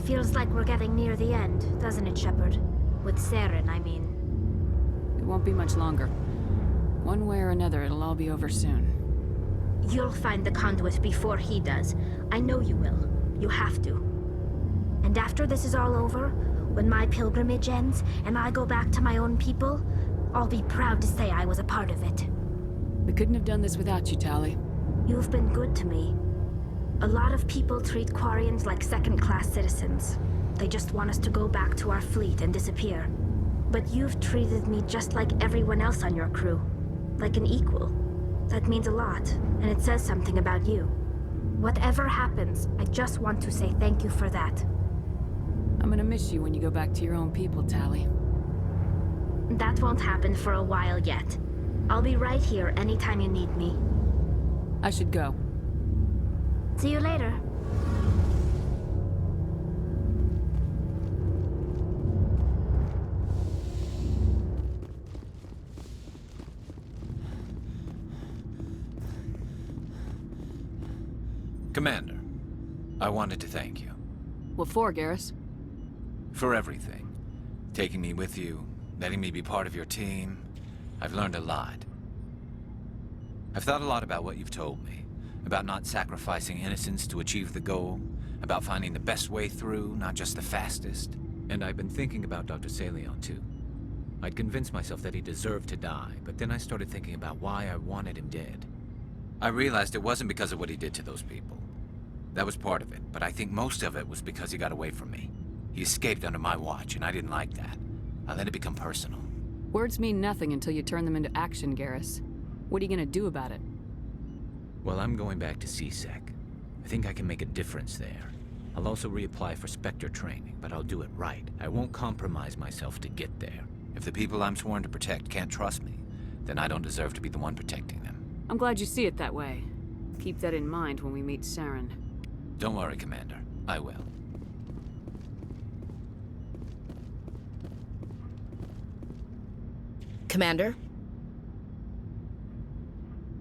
Feels like we're getting near the end, doesn't it, Shepard? With Saren, I mean. It won't be much longer. One way or another, it'll all be over soon. You'll find the conduit before he does. I know you will. You have to. And after this is all over, when my pilgrimage ends and I go back to my own people, I'll be proud to say I was a part of it. We couldn't have done this without you, Tali. You've been good to me. A lot of people treat Quarians like second-class citizens. They just want us to go back to our fleet and disappear. But you've treated me just like everyone else on your crew. Like an equal. That means a lot, and it says something about you. Whatever happens, I just want to say thank you for that. I'm gonna miss you when you go back to your own people, Tali. That won't happen for a while yet. I'll be right here anytime you need me. I should go. See you later. Commander, I wanted to thank you. What for, Garrus? For everything. Taking me with you, letting me be part of your team. I've learned a lot. I've thought a lot about what you've told me. About not sacrificing innocence to achieve the goal. About finding the best way through, not just the fastest. And I've been thinking about Dr. Saleon, too. I'd convinced myself that he deserved to die, but then I started thinking about why I wanted him dead. I realized it wasn't because of what he did to those people. That was part of it, but I think most of it was because he got away from me. He escaped under my watch, and I didn't like that. I let it become personal. Words mean nothing until you turn them into action, Garrus. What are you gonna do about it? Well, I'm going back to CSEC. I think I can make a difference there. I'll also reapply for Spectre training, but I'll do it right. I won't compromise myself to get there. If the people I'm sworn to protect can't trust me, then I don't deserve to be the one protecting them. I'm glad you see it that way. Keep that in mind when we meet Saren. Don't worry, Commander. I will. Commander?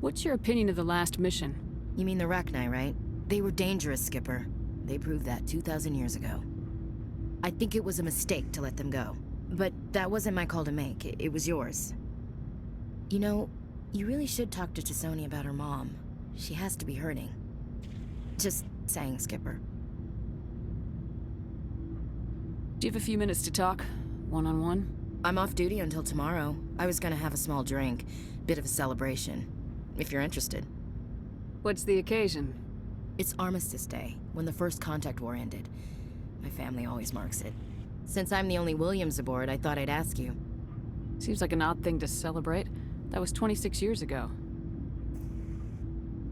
What's your opinion of the last mission? You mean the Rachni, right? They were dangerous, Skipper. They proved that 2,000 years ago. I think it was a mistake to let them go. But that wasn't my call to make. It was yours. You know, you really should talk to T'Soni about her mom. She has to be hurting. Just saying, Skipper. Do you have a few minutes to talk? One-on-one? I'm off duty until tomorrow. I was gonna have a small drink. Bit of a celebration. If you're interested. What's the occasion? It's Armistice Day, when the first contact war ended. My family always marks it. Since I'm the only Williams aboard, I thought I'd ask you. Seems like an odd thing to celebrate. That was 26 years ago.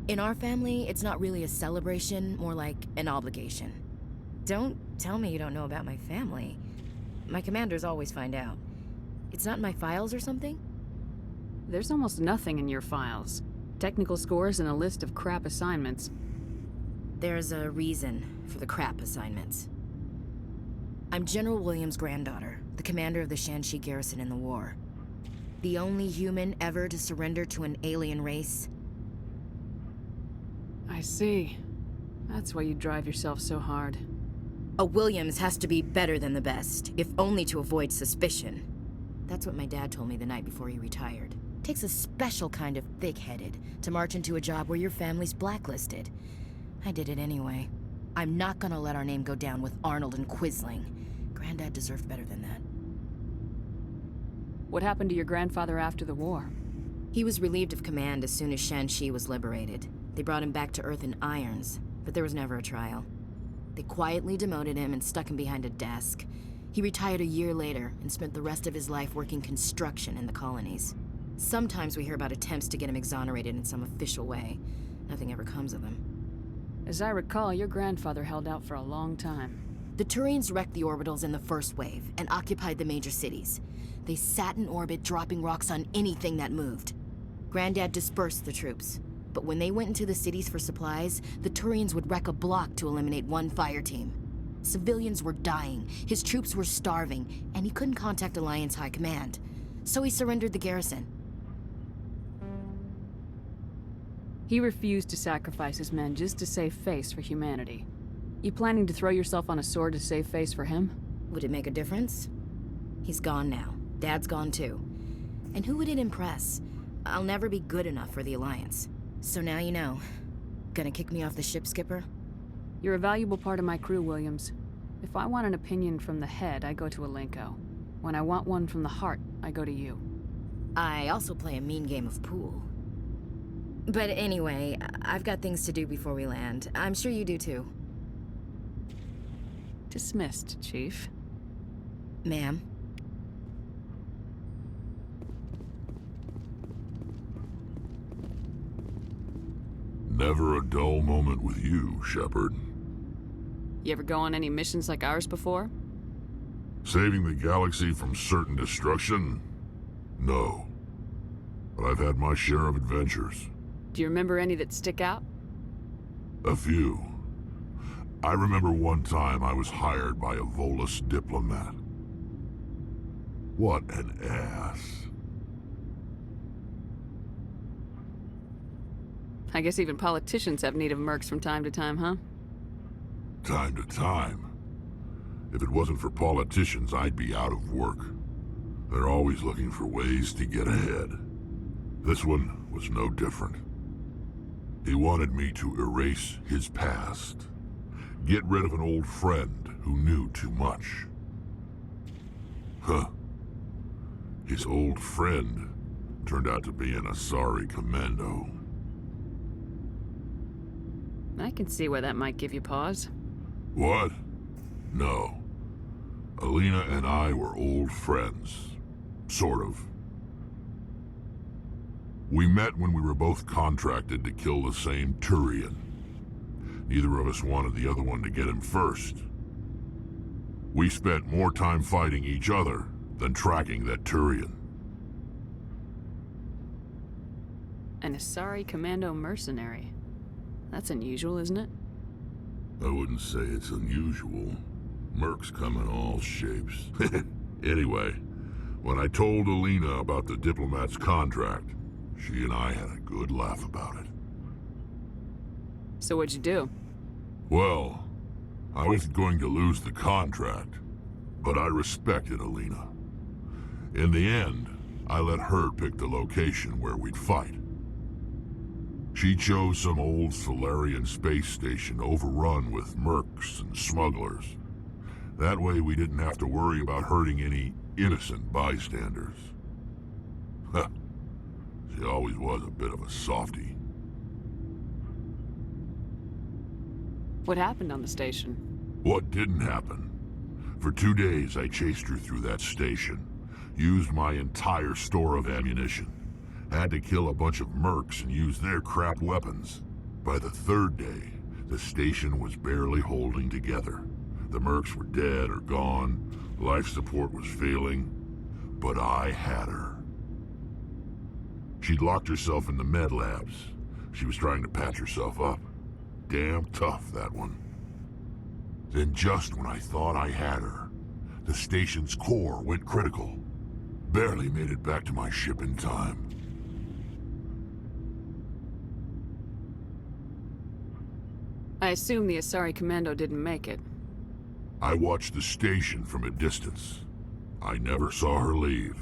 In our family, it's not really a celebration, more like an obligation. Don't tell me you don't know about my family. My commanders always find out. It's not in my files or something? There's almost nothing in your files. Technical scores and a list of crap assignments. There's a reason for the crap assignments. I'm General Williams' granddaughter, the commander of the Shanxi garrison in the war. The only human ever to surrender to an alien race. I see. That's why you drive yourself so hard. A Williams has to be better than the best, if only to avoid suspicion. That's what my dad told me the night before he retired. Takes a special kind of thick-headed to march into a job where your family's blacklisted. I did it anyway. I'm not gonna let our name go down with Arnold and Quisling. Granddad deserved better than that. What happened to your grandfather after the war? He was relieved of command as soon as Shanxi was liberated. They brought him back to Earth in irons, but there was never a trial. They quietly demoted him and stuck him behind a desk. He retired a year later and spent the rest of his life working construction in the colonies. Sometimes we hear about attempts to get him exonerated in some official way. Nothing ever comes of them. As I recall, your grandfather held out for a long time. The Turians wrecked the orbitals in the first wave and occupied the major cities. They sat in orbit, dropping rocks on anything that moved. Granddad dispersed the troops. But when they went into the cities for supplies, the Turians would wreck a block to eliminate one fire team. Civilians were dying, his troops were starving, and he couldn't contact Alliance High Command. So he surrendered the garrison. He refused to sacrifice his men just to save face for humanity. You planning to throw yourself on a sword to save face for him? Would it make a difference? He's gone now. Dad's gone too. And who would it impress? I'll never be good enough for the Alliance. So now you know. Gonna kick me off the ship, Skipper? You're a valuable part of my crew, Williams. If I want an opinion from the head, I go to Alenko. When I want one from the heart, I go to you. I also play a mean game of pool. But anyway, I've got things to do before we land. I'm sure you do too. Dismissed, Chief. Ma'am? Never a dull moment with you, Shepard. You ever go on any missions like ours before? Saving the galaxy from certain destruction? No. But I've had my share of adventures. Do you remember any that stick out? A few. I remember one time I was hired by a Volus diplomat. What an ass. I guess even politicians have need of mercs from time to time, huh? Time to time. If it wasn't for politicians, I'd be out of work. They're always looking for ways to get ahead. This one was no different. He wanted me to erase his past. Get rid of an old friend who knew too much. Huh. His old friend turned out to be an Asari commando. I can see why that might give you pause. What? No. Alina and I were old friends. Sort of. We met when we were both contracted to kill the same Turian. Neither of us wanted the other one to get him first. We spent more time fighting each other than tracking that Turian. An Asari commando mercenary. That's unusual, isn't it? I wouldn't say it's unusual. Mercs come in all shapes. Anyway, when I told Alina about the diplomat's contract, she and I had a good laugh about it. So what'd you do? Well, I wasn't going to lose the contract, but I respected Alina. In the end, I let her pick the location where we'd fight. She chose some old Solarian space station overrun with mercs and smugglers. That way we didn't have to worry about hurting any innocent bystanders. Huh. She always was a bit of a softie. What happened on the station? What didn't happen? For 2 days I chased her through that station, used my entire store of ammunition, had to kill a bunch of mercs and use their crap weapons. By the 3rd day, the station was barely holding together. The mercs were dead or gone, life support was failing, but I had her. She'd locked herself in the med labs. She was trying to patch herself up. Damn tough, that one. Then just when I thought I had her, the station's core went critical. Barely made it back to my ship in time. I assume the Asari commando didn't make it. I watched the station from a distance. I never saw her leave.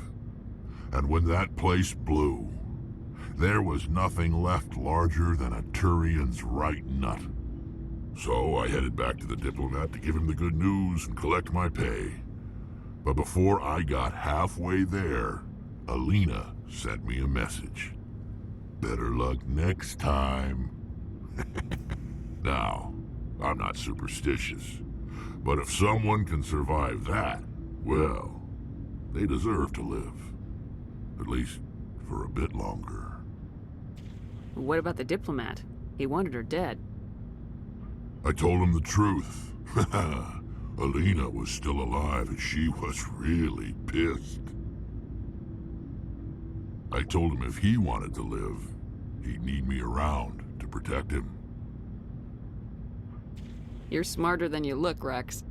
And when that place blew, there was nothing left larger than a Turian's right nut. So I headed back to the diplomat to give him the good news and collect my pay. But before I got halfway there, Alina sent me a message. Better luck next time. Now, I'm not superstitious, but if someone can survive that, well, they deserve to live. At least for a bit longer. What about the diplomat? He wanted her dead. I told him the truth. Alina was still alive and she was really pissed. I told him if he wanted to live, he'd need me around to protect him. You're smarter than you look, Rex.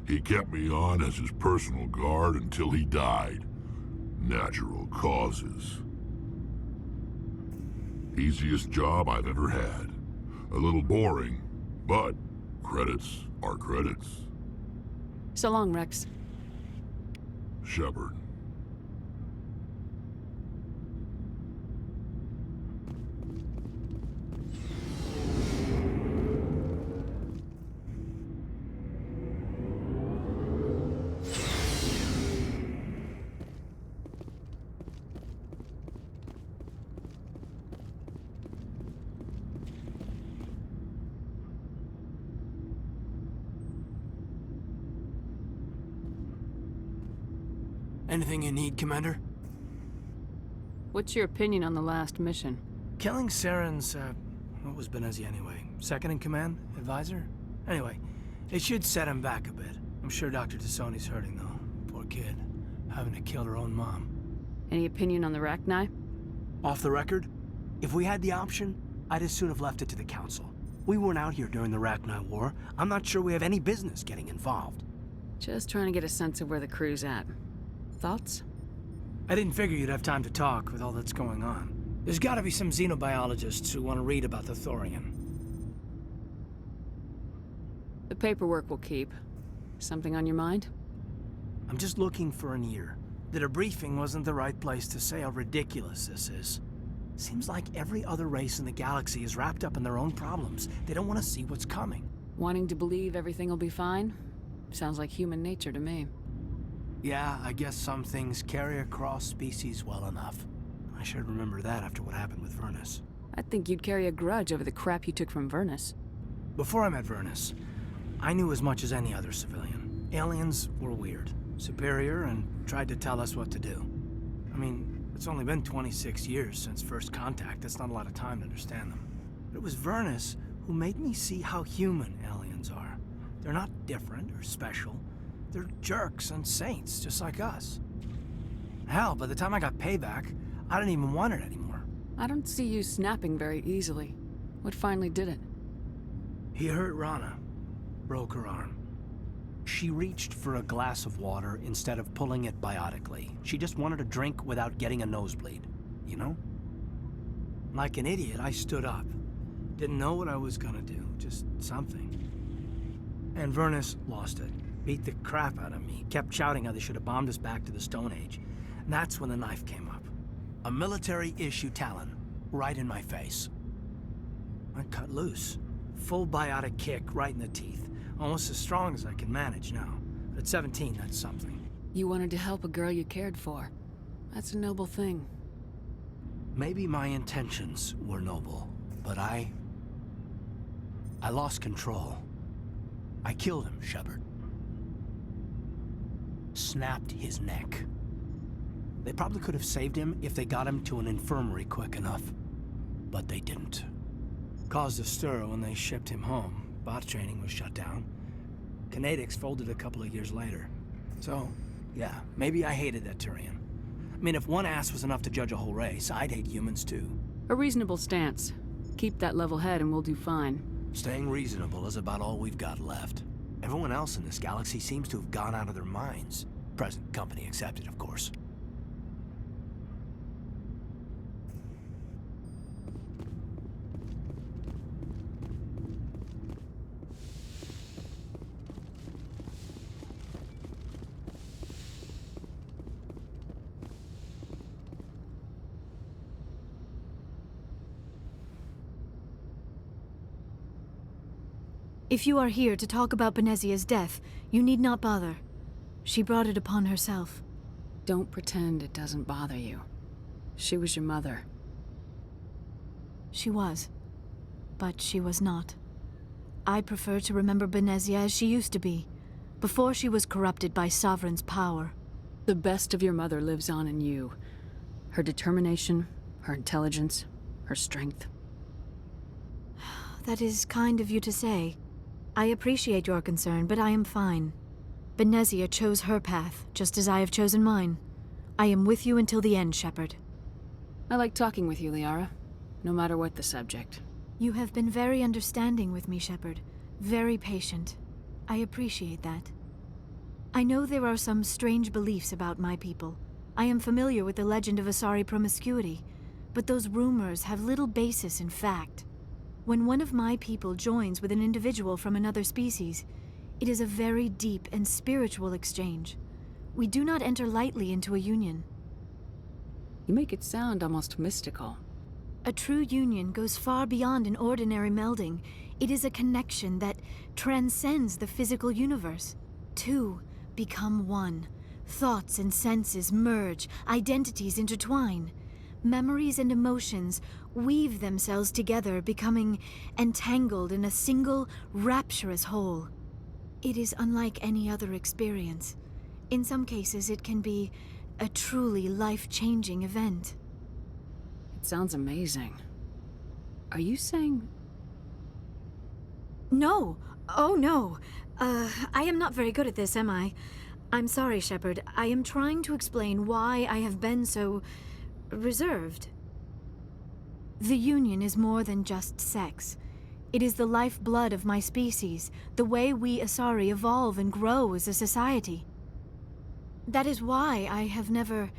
He kept me on as his personal guard until he died. Natural causes. Easiest job I've ever had. A little boring, But credits are credits. So long, Rex. Shepard. Anything you need, Commander? What's your opinion on the last mission? Killing Saren's, what was Benezia anyway? Second in command? Advisor? Anyway, it should set him back a bit. I'm sure Dr. Tassoni's hurting, though. Poor kid. Having to kill her own mom. Any opinion on the Rachni? Off the record, if we had the option, I'd as soon have left it to the Council. We weren't out here during the Rachni War. I'm not sure we have any business getting involved. Just trying to get a sense of where the crew's at. Thoughts? I didn't figure you'd have time to talk with all that's going on. There's gotta be some xenobiologists who want to read about the Thorian. The paperwork will keep. Something on your mind? I'm just looking for an ear. The debriefing wasn't the right place to say how ridiculous this is. Seems like every other race in the galaxy is wrapped up in their own problems. They don't want to see what's coming. Wanting to believe everything will be fine? Sounds like human nature to me. Yeah, I guess some things carry across species well enough. I should remember that after what happened with Vernus. I think you'd carry a grudge over the crap you took from Vernus. Before I met Vernus, I knew as much as any other civilian. Aliens were weird, superior, and tried to tell us what to do. I mean, it's only been 26 years since first contact. That's not a lot of time to understand them. But it was Vernus who made me see how human aliens are. They're not different or special. They're jerks and saints, just like us. Hell, by the time I got payback, I didn't even want it anymore. I don't see you snapping very easily. What finally did it? He hurt Rana. Broke her arm. She reached for a glass of water instead of pulling it biotically. She just wanted a drink without getting a nosebleed, you know? Like an idiot, I stood up. Didn't know what I was gonna do, just something. And Vernus lost it. Beat the crap out of me. Kept shouting how they should have bombed us back to the Stone Age. And that's when the knife came up. A military-issue Talon, right in my face. I cut loose. Full biotic kick right in the teeth. Almost as strong as I can manage now. But at 17, that's something. You wanted to help a girl you cared for. That's a noble thing. Maybe my intentions were noble, but I lost control. I killed him, Shepard. Snapped his neck. They probably could have saved him if they got him to an infirmary quick enough. But they didn't. Caused a stir when they shipped him home. Bot training was shut down. Kinetics folded a couple of years later. So, yeah, maybe I hated that Turian. I mean, if one ass was enough to judge a whole race, I'd hate humans too. A reasonable stance. Keep that level head and we'll do fine. Staying reasonable is about all we've got left. Everyone else in this galaxy seems to have gone out of their minds. Present company accepted, of course. If you are here to talk about Benezia's death, you need not bother. She brought it upon herself. Don't pretend it doesn't bother you. She was your mother. She was. But she was not. I prefer to remember Benezia as she used to be, before she was corrupted by Sovereign's power. The best of your mother lives on in you. Her determination, her intelligence, her strength. That is kind of you to say. I appreciate your concern, but I am fine. Benezia chose her path, just as I have chosen mine. I am with you until the end, Shepard. I like talking with you, Liara. No matter what the subject. You have been very understanding with me, Shepard. Very patient. I appreciate that. I know there are some strange beliefs about my people. I am familiar with the legend of Asari promiscuity, but those rumors have little basis in fact. When one of my people joins with an individual from another species, it is a very deep and spiritual exchange. We do not enter lightly into a union. You make it sound almost mystical. A true union goes far beyond an ordinary melding. It is a connection that transcends the physical universe. Two become one. Thoughts and senses merge, identities intertwine. Memories and emotions weave themselves together, becoming entangled in a single, rapturous whole. It is unlike any other experience. In some cases, it can be a truly life-changing event. It sounds amazing. Are you saying... No! Oh, no! I am not very good at this, am I? I'm sorry, Shepard. I am trying to explain why I have been so... reserved. The Union is more than just sex. It is the lifeblood of my species, the way we Asari evolve and grow as a society. That is why I have never...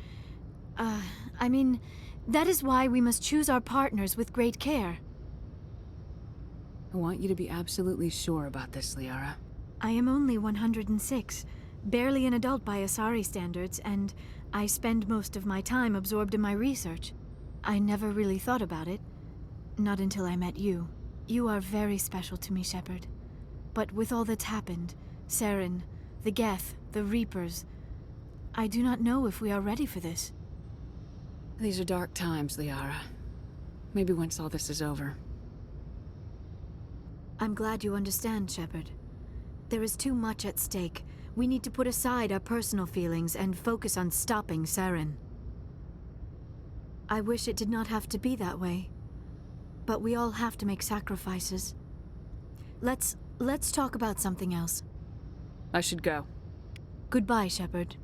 that is why we must choose our partners with great care. I want you to be absolutely sure about this, Liara. I am only 106, barely an adult by Asari standards, and I spend most of my time absorbed in my research. I never really thought about it. Not until I met you. You are very special to me, Shepard. But with all that's happened, Saren, the Geth, the Reapers, I do not know if we are ready for this. These are dark times, Liara. Maybe once all this is over. I'm glad you understand, Shepard. There is too much at stake. We need to put aside our personal feelings and focus on stopping Saren. I wish it did not have to be that way. But we all have to make sacrifices. Let's talk about something else. I should go. Goodbye, Shepard.